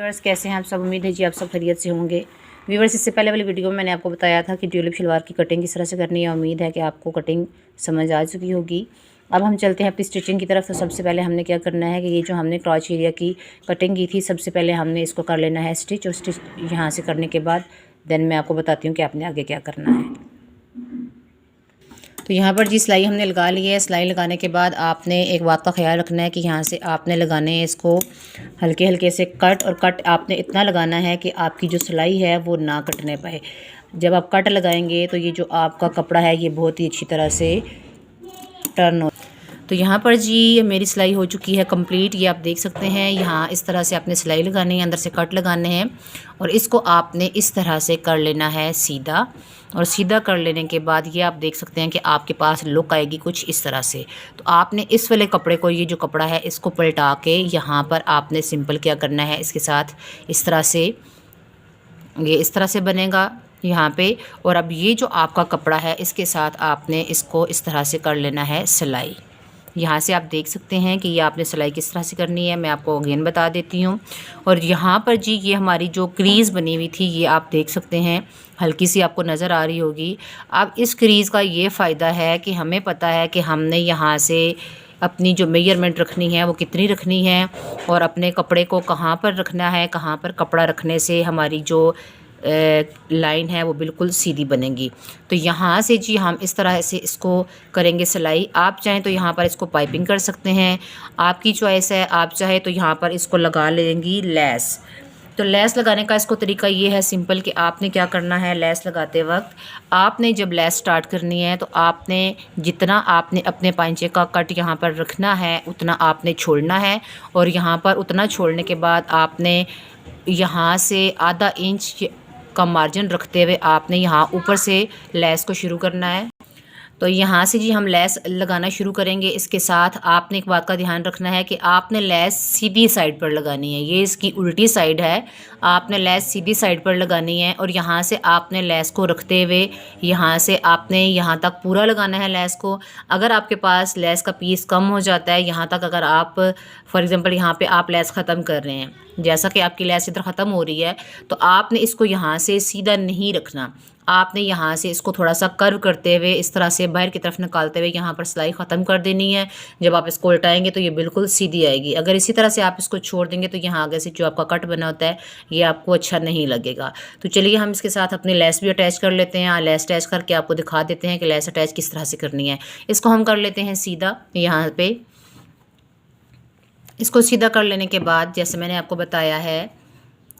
Viewers, कैसे हैं आप सब? उम्मीद है जी आप सब खैरियत से होंगे। व्यूअर्स, इससे पहले वाली वीडियो में मैंने आपको बताया था कि ट्यूलिप शलवार की कटिंग किस तरह से करनी है। उम्मीद है कि आपको कटिंग समझ आ चुकी होगी। अब हम चलते हैं अपनी स्टिचिंग की तरफ। तो सबसे पहले हमने क्या करना है कि ये जो हमने क्रॉच एरिया की कटिंग की थी, सबसे पहले हमने इसको कर लेना है स्टिच। और स्टिच यहाँ से करने के बाद देन मैं आपको बताती हूँ कि आपने आगे क्या करना है। तो यहाँ पर जी सिलाई हमने लगा ली है। सिलाई लगाने के बाद आपने एक बात का ख्याल रखना है कि यहाँ से आपने लगाने हैं इसको हल्के हल्के से कट, और कट आपने इतना लगाना है कि आपकी जो सिलाई है वो ना कटने पाए। जब आप कट लगाएंगे तो ये जो आपका कपड़ा है ये बहुत ही अच्छी तरह से टर्न हो। तो यहाँ पर जी मेरी सिलाई हो चुकी है कंप्लीट। ये आप देख सकते हैं। यहाँ इस तरह से आपने सिलाई लगानी है, अंदर से कट लगाने हैं और इसको आपने इस तरह से कर लेना है सीधा। और सीधा कर लेने के बाद ये आप देख सकते हैं कि आपके पास लुक आएगी कुछ इस तरह से। तो आपने इस वाले कपड़े को, ये जो कपड़ा है इसको पलटा के यहाँ पर आपने सिंपल क्या करना है, इसके साथ इस तरह से, ये इस तरह से बनेगा यहाँ पे। और अब ये जो आपका कपड़ा है इसके साथ आपने इसको इस तरह से कर लेना है सिलाई। यहाँ से आप देख सकते हैं कि ये आपने सिलाई किस तरह से करनी है, मैं आपको अगेन बता देती हूँ। और यहाँ पर जी ये हमारी जो क्रीज़ बनी हुई थी ये आप देख सकते हैं, हल्की सी आपको नज़र आ रही होगी। अब इस क्रीज़ का ये फ़ायदा है कि हमें पता है कि हमने यहाँ से अपनी जो मेजरमेंट रखनी है वो कितनी रखनी है और अपने कपड़े को कहाँ पर रखना है, कहाँ पर कपड़ा रखने से हमारी जो लाइन है वो बिल्कुल सीधी बनेगी। तो यहाँ से जी हम इस तरह से इसको करेंगे सिलाई। आप चाहें तो यहाँ पर इसको पाइपिंग कर सकते हैं, आपकी चॉइस है। आप चाहे तो यहाँ पर इसको लगा लेंगी लेस। तो लेस लगाने का इसको तरीका ये है सिंपल कि आपने क्या करना है, लेस लगाते वक्त आपने जब लेस स्टार्ट करनी है तो आपने जितना आपने अपने पांचे का कट यहाँ पर रखना है उतना आपने छोड़ना है। और यहाँ पर उतना छोड़ने के बाद आपने यहाँ से आधा इंच का मार्जिन रखते हुए आपने यहाँ ऊपर से लेस को शुरू करना है। तो यहाँ से जी हम लेस लगाना शुरू करेंगे। इसके साथ आपने एक बात का ध्यान रखना है कि आपने लेस सीधी साइड पर लगानी है, ये इसकी उल्टी साइड है। आपने लेस सीधी साइड पर लगानी है और यहाँ से आपने लेस को रखते हुए यहाँ से आपने यहाँ तक पूरा लगाना है लेस को। अगर आपके पास लेस का पीस कम हो जाता है यहाँ तक, अगर आप फॉर एग्ज़ाम्पल यहाँ पे आप लेस ख़त्म कर रहे हैं, जैसा कि आपकी लेस इधर ख़त्म हो रही है, तो आपने इसको यहाँ से सीधा नहीं रखना। आपने यहाँ से इसको थोड़ा सा कर्व करते हुए इस तरह से बाहर की तरफ निकालते हुए यहाँ पर सिलाई ख़त्म कर देनी है। जब आप इसको उल्टाएंगे तो ये बिल्कुल सीधी आएगी। अगर इसी तरह से आप इसको छोड़ देंगे तो यहाँ आगे से जो आपका कट बना होता है ये आपको अच्छा नहीं लगेगा। तो चलिए हम इसके साथ अपनी लेस भी अटैच कर लेते हैं। लेस अटैच करके आपको दिखा देते हैं कि लेस अटैच किस तरह से करनी है। इसको हम कर लेते हैं सीधा। यहाँ पर इसको सीधा कर लेने के बाद जैसे मैंने आपको बताया है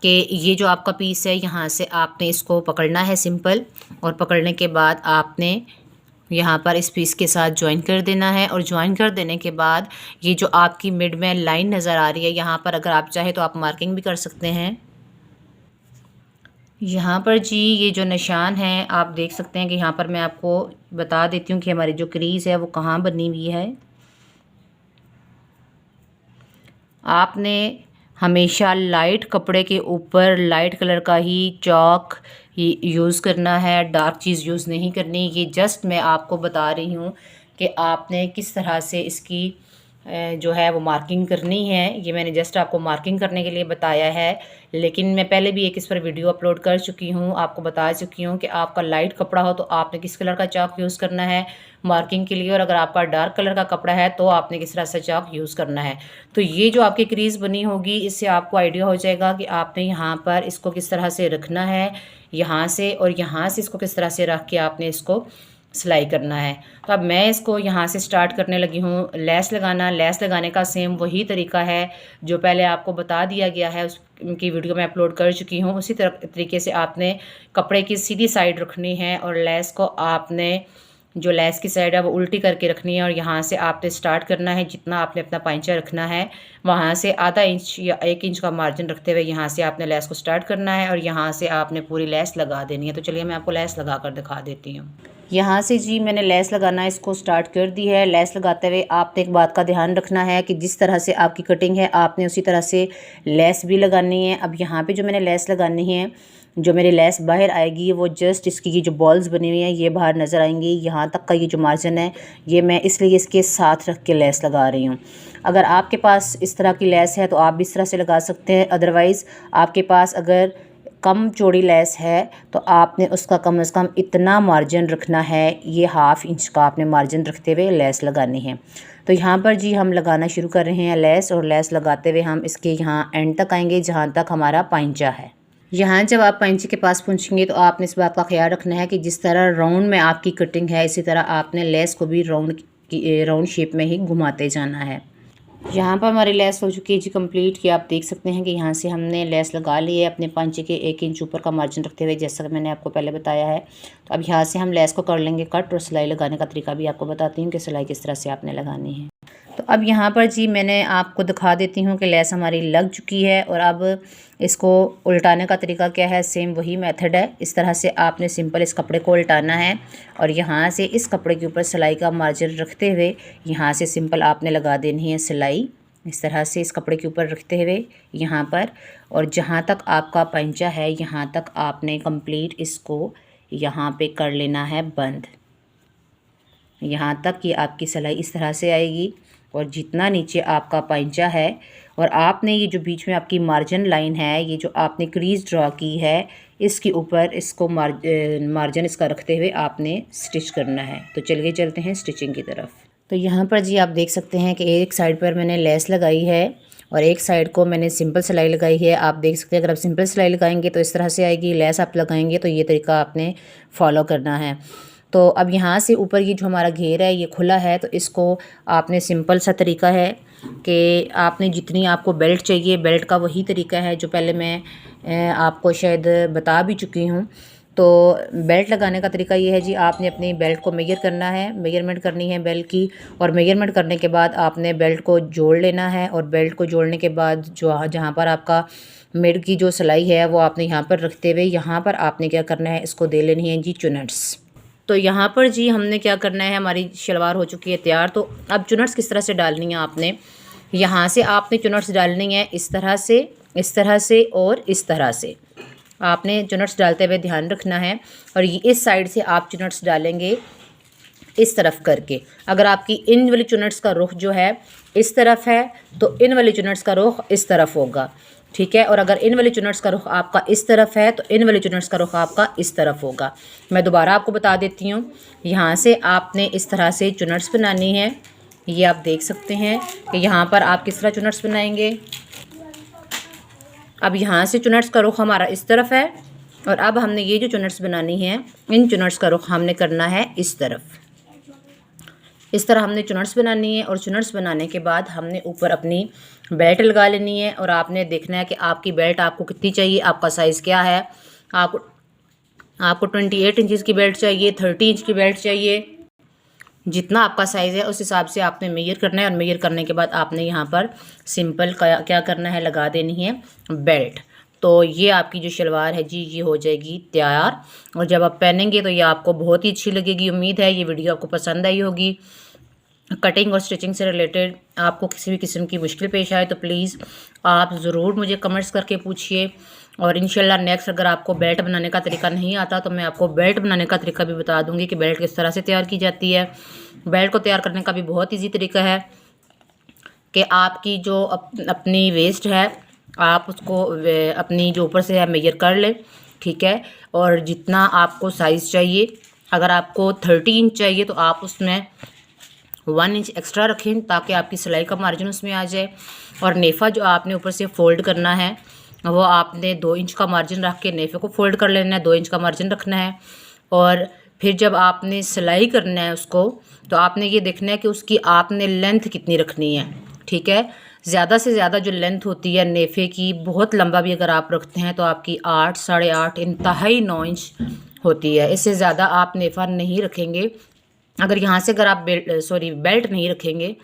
कि ये जो आपका पीस है यहाँ से आपने इसको पकड़ना है सिंपल, और पकड़ने के बाद आपने यहाँ पर इस पीस के साथ ज्वाइन कर देना है। और ज्वाइन कर देने के बाद ये जो आपकी मिड में लाइन नज़र आ रही है यहाँ पर, अगर आप चाहे तो आप मार्किंग भी कर सकते हैं। यहाँ पर जी ये जो निशान है आप देख सकते हैं कि यहाँ पर मैं आपको बता देती हूँ कि हमारी जो क्रीज़ है वो कहाँ बनी हुई है। आपने हमेशा लाइट कपड़े के ऊपर लाइट कलर का ही चॉक यूज़ करना है, डार्क चीज़ यूज़ नहीं करनी। ये जस्ट मैं आपको बता रही हूँ कि आपने किस तरह से इसकी जो है वो मार्किंग करनी है। ये मैंने जस्ट आपको मार्किंग करने के लिए बताया है, लेकिन मैं पहले भी एक इस पर वीडियो अपलोड कर चुकी हूँ, आपको बता चुकी हूँ कि आपका लाइट कपड़ा हो तो आपने किस कलर का चाक यूज़ करना है मार्किंग के लिए, और अगर आपका डार्क कलर का कपड़ा है तो आपने किस तरह से चाक यूज़ करना है। तो ये जो आपकी क्रीज़ बनी होगी इससे आपको आइडिया हो जाएगा कि आपने यहाँ पर इसको किस तरह से रखना है, यहाँ से और यहाँ से इसको किस तरह से रख के आपने इसको सिलाई करना है। तो अब मैं इसको यहाँ से स्टार्ट करने लगी हूँ लेस लगाना। लेस लगाने का सेम वही तरीका है जो पहले आपको बता दिया गया है, उसकी वीडियो मैं अपलोड कर चुकी हूँ। उसी तरीके से आपने कपड़े की सीधी साइड रखनी है और लेस को आपने जो लेस की साइड है वो उल्टी करके रखनी है। और यहाँ से आपने स्टार्ट करना है, जितना आपने अपना पांचा रखना है वहाँ से आधा इंच या 1 इंच का मार्जिन रखते हुए यहाँ से आपने लेस को स्टार्ट करना है और यहाँ से आपने पूरी लेस लगा देनी है। तो चलिए मैं आपको लेस लगा कर दिखा देती हूँ। यहाँ से जी मैंने लेस लगाना इसको स्टार्ट कर दी है। लेस लगाते हुए आपने एक बात का ध्यान रखना है कि जिस तरह से आपकी कटिंग है आपने उसी तरह से लेस भी लगानी है। अब यहाँ पे जो मैंने लेस लगानी है, जो मेरी लेस बाहर आएगी वो जस्ट इसकी ये जो बॉल्स बनी हुई हैं ये बाहर नज़र आएंगी। यहाँ तक का ये जो मार्जिन है ये मैं इसलिए इसके साथ रख के लेस लगा रही हूँ। अगर आपके पास इस तरह की लेस है तो आप भी इस तरह से लगा सकते हैं। अदरवाइज़ आपके पास अगर कम चौड़ी लेस है तो आपने उसका कम से कम इतना मार्जिन रखना है, ये 1/2 इंच का आपने मार्जिन रखते हुए लेस लगानी है। तो यहाँ पर जी हम लगाना शुरू कर रहे हैं लेस, और लेस लगाते हुए हम इसके यहाँ एंड तक आएंगे जहाँ तक हमारा पाइंचा है। यहाँ जब आप पाइंचे के पास पहुँचेंगे तो आपने इस बात का ख्याल रखना है कि जिस तरह राउंड में आपकी कटिंग है इसी तरह आपने लेस को भी राउंड शेप में ही घुमाते जाना है। यहाँ पर हमारी लेस हो चुकी है जी कंप्लीट, कि आप देख सकते हैं कि यहाँ से हमने लेस लगा ली है अपने पांचे के 1 इंच ऊपर का मार्जिन रखते हुए, जैसा कि मैंने आपको पहले बताया है। तो अब यहाँ से हम लेस को कर लेंगे कट, और सिलाई लगाने का तरीका भी आपको बताती हूँ कि सिलाई किस तरह से आपने लगानी है। तो अब यहाँ पर जी मैंने आपको दिखा देती हूँ कि लेस हमारी लग चुकी है, और अब इसको उल्टाने का तरीका क्या है, सेम वही मेथड है। इस तरह से आपने सिंपल इस कपड़े को उल्टाना है, और यहाँ से इस कपड़े के ऊपर सिलाई का मार्जिन रखते हुए यहाँ से सिंपल आपने लगा देनी है सिलाई, इस तरह से इस कपड़े के ऊपर रखते हुए यहाँ पर। और जहाँ तक आपका पंचा है यहाँ तक आपने कंप्लीट इसको यहाँ पे कर लेना है बंद। यहाँ तक कि आपकी सिलाई इस तरह से आएगी, और जितना नीचे आपका पंचा है, और आपने ये जो बीच में आपकी मार्जिन लाइन है, ये जो आपने क्रीज ड्रॉ की है, इसके ऊपर इसको मार्जिन इसका रखते हुए आपने स्टिच करना है। तो चलिए चलते हैं स्टिचिंग की तरफ। तो यहाँ पर जी आप देख सकते हैं कि एक साइड पर मैंने लेस लगाई है और एक साइड को मैंने सिंपल सिलाई लगाई है। आप देख सकते हैं अगर आप सिंपल सिलाई लगाएंगे तो इस तरह से आएगी, लेस आप लगाएंगे तो ये तरीका आपने फॉलो करना है। तो अब यहाँ से ऊपर ये जो हमारा घेर है ये खुला है, तो इसको आपने सिंपल सा तरीका है कि आपने जितनी आपको बेल्ट चाहिए, बेल्ट का वही तरीका है जो पहले मैं आपको शायद बता भी चुकी हूँ। तो बेल्ट लगाने का तरीका ये है जी, आपने अपनी बेल्ट को मेजर करना है, मेजरमेंट करनी है बेल्ट की, और मेजरमेंट करने के बाद आपने बेल्ट को जोड़ लेना है। और बेल्ट को जोड़ने के बाद जो जहाँ पर आपका मिड की जो सिलाई है वो आपने यहाँ पर रखते हुए यहाँ पर आपने क्या करना है, इसको दे लेनी है जी चुनट्स। तो यहाँ पर जी हमने क्या करना है, हमारी शलवार हो चुकी है तैयार। तो अब चुनट्स किस तरह से डालनी है, आपने यहाँ से आपने चुनट्स डालनी है इस तरह से, इस तरह से और इस तरह से आपने चुनट्स डालते हुए ध्यान रखना है। और ये इस साइड से आप चुनट्स डालेंगे इस तरफ करके। अगर आपकी इन वाली चुनट्स का रुख जो है इस तरफ है तो इन वाली चुनट्स का रुख इस तरफ होगा, ठीक है। और अगर इन वाली चुनट्स का रुख आपका इस तरफ है तो इन वाली चुनट्स का रुख आपका इस तरफ होगा। मैं दोबारा आपको बता देती हूँ, यहाँ से आपने इस तरह से चुनट्स बनानी है। ये आप देख सकते हैं कि यहाँ पर आप किस तरह चुनट्स बनाएंगे। अब यहाँ से चुनट्स का रुख हमारा इस तरफ है, और अब हमने ये जो चुनट्स बनानी है इन चुनट्स का रुख हमने करना है इस तरफ। इस तरह हमने चुनट्स बनानी है, और चुनट्स बनाने के बाद हमने ऊपर अपनी बेल्ट लगा लेनी है। और आपने देखना है कि आपकी बेल्ट आपको कितनी चाहिए, आपका साइज़ क्या है। आपको 28 इंचज़ की बेल्ट चाहिए, 30 इंच की बेल्ट चाहिए, जितना आपका साइज़ है उस हिसाब से आपने मेजर करना है। और मेजर करने के बाद आपने यहाँ पर सिंपल क्या करना है, लगा देनी है बेल्ट। तो ये आपकी जो शलवार है जी ये हो जाएगी तैयार, और जब आप पहनेंगे तो ये आपको बहुत ही अच्छी लगेगी। उम्मीद है ये वीडियो आपको पसंद आई होगी। कटिंग और स्टिचिंग से रिलेटेड आपको किसी भी किस्म की मुश्किल पेश आए तो प्लीज़ आप ज़रूर मुझे कमेंट्स करके पूछिए। और इंशाल्लाह नेक्स्ट अगर आपको बेल्ट बनाने का तरीका नहीं आता तो मैं आपको बेल्ट बनाने का तरीका भी बता दूंगी कि बेल्ट किस तरह से तैयार की जाती है। बेल्ट को तैयार करने का भी बहुत ईजी तरीका है कि आपकी जो अपनी वेस्ट है आप उसको अपनी जो ऊपर से है मेजर कर लें, ठीक है। और जितना आपको साइज़ चाहिए, अगर आपको 30 इंच चाहिए तो आप उसमें 1 इंच एक्स्ट्रा रखें ताकि आपकी सिलाई का मार्जिन उसमें आ जाए। और नेफ़ा जो आपने ऊपर से फ़ोल्ड करना है वो आपने 2 इंच का मार्जिन रख के नेफ़े को फ़ोल्ड कर लेना है, 2 इंच का मार्जिन रखना है। और फिर जब आपने सिलाई करना है उसको तो आपने ये देखना है कि उसकी आपने लेंथ कितनी रखनी है, ठीक है। ज़्यादा से ज़्यादा जो लेंथ होती है नेफ़े की, बहुत लंबा भी अगर आप रखते हैं तो आपकी 8, 8.5 इंतहाई 9 इंच होती है। इससे ज़्यादा आप नेफ़ा नहीं रखेंगे। अगर यहाँ से अगर आप बेल्ट नहीं रखेंगे,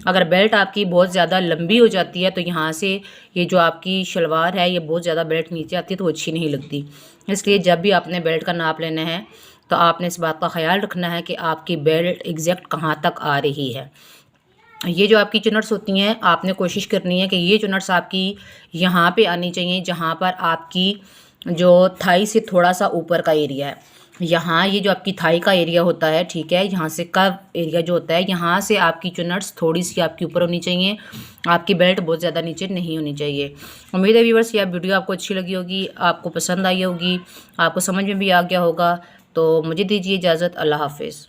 अगर बेल्ट आपकी बहुत ज़्यादा लंबी हो जाती है तो यहाँ से ये जो आपकी शलवार है ये बहुत ज़्यादा बेल्ट नीचे आती है तो अच्छी नहीं लगती। इसलिए जब भी आपने बेल्ट का नाप लेना है तो आपने इस बात का ख्याल रखना है कि आपकी बेल्ट एग्जैक्ट कहाँ तक आ रही है। ये जो आपकी चुनट्स होती हैं, आपने कोशिश करनी है कि ये चुनट्स आपकी यहाँ पे आनी चाहिए जहाँ पर आपकी जो थाई से थोड़ा सा ऊपर का एरिया है। यहाँ ये जो आपकी थाई का एरिया होता है, ठीक है, यहाँ से कर्व एरिया जो होता है, यहाँ से आपकी चुनट्स थोड़ी सी आपके ऊपर होनी चाहिए। आपकी बेल्ट बहुत ज़्यादा नीचे नहीं होनी चाहिए। उम्मीद है व्यूअर्स ये वीडियो आपको अच्छी लगी होगी, आपको पसंद आई होगी, आपको समझ में भी आ गया होगा। तो मुझे दीजिए इजाज़त। अल्लाह हाफिज़।